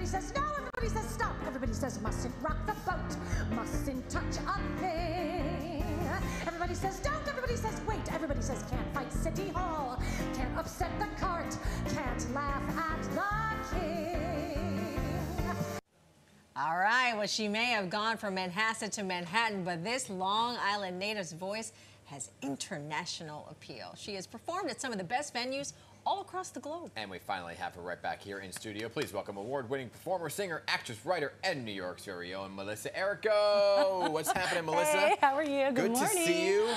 Everybody says no, everybody says stop. Everybody says mustn't rock the boat, mustn't touch a thing. Everybody says don't, everybody says wait. Everybody says can't fight City Hall, can't upset the cart, can't laugh at the king. All right, well, she may have gone from Manhasset to Manhattan, but this Long Island native's voice has international appeal. She has performed at some of the best venues all across the globe. And we finally have her right back here in studio. Please welcome award-winning performer, singer, actress, writer, and New York's very own Melissa Errico. What's happening, Melissa? Hey, how are you? Good morning. Good to see you.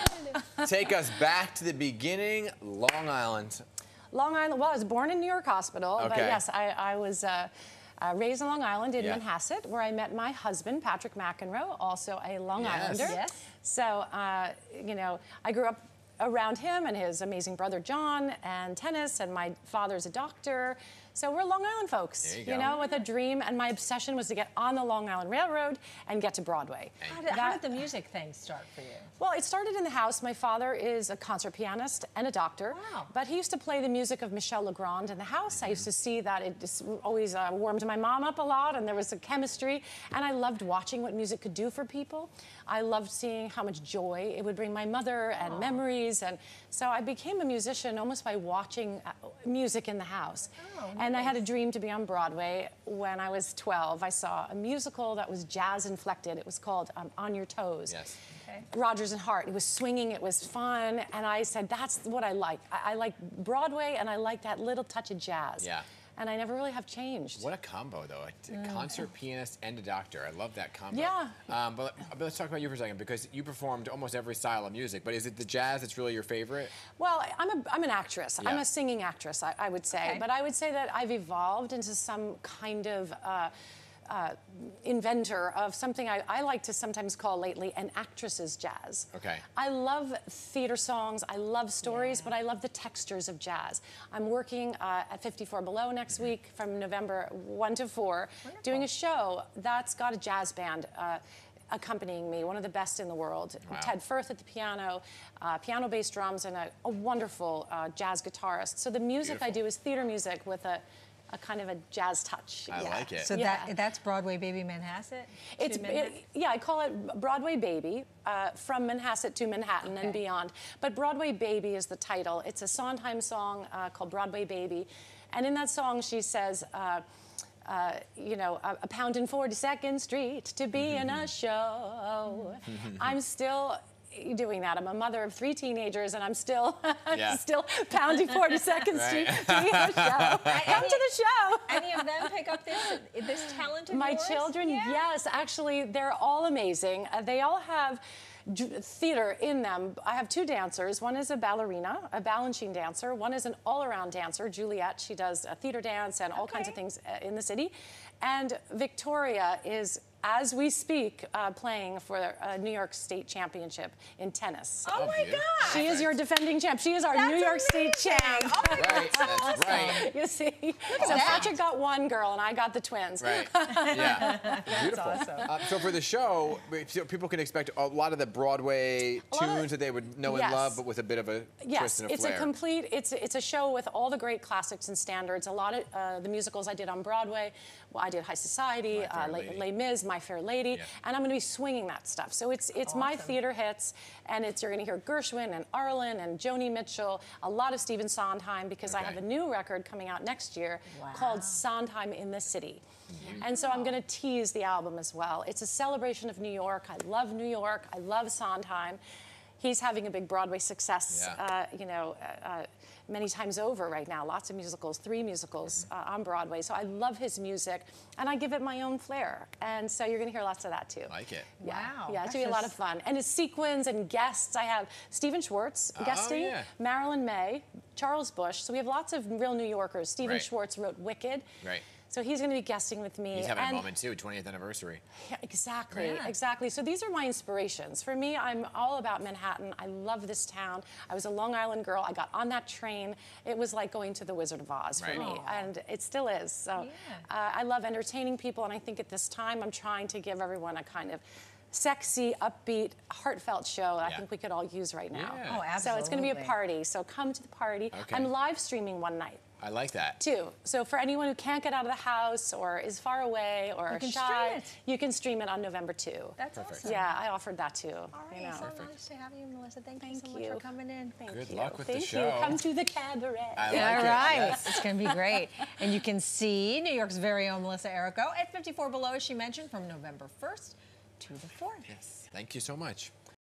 Take us back to the beginning, Long Island. Long Island, well, I was born in New York Hospital, but yes, I was raised in Long Island in Manhasset, where I met my husband, Patrick McEnroe, also a Long Islander. Yes. So, you know, I grew up around him and his amazing brother John, and tennis, and my father's a doctor. So we're Long Island folks, you know, with a dream, and my obsession was to get on the Long Island Railroad and get to Broadway. How did the music thing start for you? Well, it started in the house. My father is a concert pianist and a doctor, but he used to play the music of Michel Legrand in the house. I used to see that. It just always warmed my mom up a lot, and there was a chemistry, and I loved watching what music could do for people. I loved seeing how much joy it would bring my mother and memories, and so I became a musician almost by watching music in the house. And I had a dream to be on Broadway. When I was 12, I saw a musical that was jazz-inflected. It was called On Your Toes. Yes. Rodgers and Hart. It was swinging, it was fun, and I said, that's what I like. I like Broadway, and I like that little touch of jazz. Yeah. And I never really have changed. What a combo, though. A concert pianist and a doctor. I love that combo. Yeah. But let's talk about you for a second, because you performed almost every style of music. But is it the jazz that's really your favorite? Well, I'm an actress. I'm a singing actress, I would say. But I would say that I've evolved into some kind of inventor of something I like to sometimes call lately an actress's jazz. I love theater songs, I love stories, but I love the textures of jazz. I'm working at 54 Below next week from November 1 to 4, doing a show that's got a jazz band accompanying me, one of the best in the world. Ted Firth at the piano, piano bass drums, and a wonderful jazz guitarist. So the music I do is theater music with a kind of a jazz touch. I like it. So that's Broadway Baby Manhasset? Yeah, I call it Broadway Baby, from Manhasset to Manhattan and beyond. But Broadway Baby is the title. It's a Sondheim song called Broadway Baby. And in that song, she says, you know, a pound in 42nd Street to be in a show. I'm still doing that. I'm a mother of 3 teenagers, and I'm still still pounding 42nd Street to be a show. Come to the show. Any of them pick up this talent of My yours? children, yes. Actually, they're all amazing. They all have theater in them. I have 2 dancers. One is a ballerina, a Balanchine dancer. One is an all-around dancer, Juliet. She does theater dance and all kinds of things in the city. And Victoria is, as we speak, playing for a New York State Championship in tennis. Oh my God! She is your defending champ. She is our New York State champ. Oh my God, that's right. You see? So Patrick got 1 girl, and I got the twins. Right. Yeah. Beautiful. Awesome. So for the show, people can expect a lot of the Broadway tunes that they would know and love, but with a bit of a twist and a flair. It's a complete, it's a show with all the great classics and standards. A lot of the musicals I did on Broadway, well, I did High Society, Les Mis, My Fair Lady, and I'm going to be swinging that stuff. So it's my theater hits, and you're going to hear Gershwin and Arlen and Joni Mitchell, a lot of Stephen Sondheim, because I have a new record coming out next year called Sondheim in the City. And so I'm going to tease the album as well. It's a celebration of New York. I love New York. I love Sondheim. He's having a big Broadway success, you know, many times over right now. Lots of musicals, 3 musicals on Broadway. So I love his music, and I give it my own flair. And so you're going to hear lots of that too. Like it. Yeah. Yeah, it's going to be a lot of fun. And his sequins and guests, I have Stephen Schwartz guesting, Marilyn May, Charles Busch. So we have lots of real New Yorkers. Stephen Schwartz wrote Wicked. So he's going to be guesting with me. He's having a moment too, 20th anniversary. Yeah, exactly, exactly. So these are my inspirations. For me, I'm all about Manhattan. I love this town. I was a Long Island girl. I got on that train. It was like going to the Wizard of Oz for me, and it still is. So I love entertaining people, and I think at this time I'm trying to give everyone a kind of sexy, upbeat, heartfelt show that I think we could all use right now. Oh, absolutely. So it's going to be a party. So come to the party. I'm live streaming one night. I like that. Too. So for anyone who can't get out of the house or is far away or shy, you can stream it on November 2. That's perfect. awesome. Yeah, I offered that too. All right, you know. so nice to have you, Melissa. Thank you so much for coming in. Good luck with Thank the show. you. Come to the cabaret. I like All it. right. Yes. It's going to be great. And you can see New York's very own Melissa Errico at 54 Below, as she mentioned, from November 1st to the 4th. Yes. Thank you so much.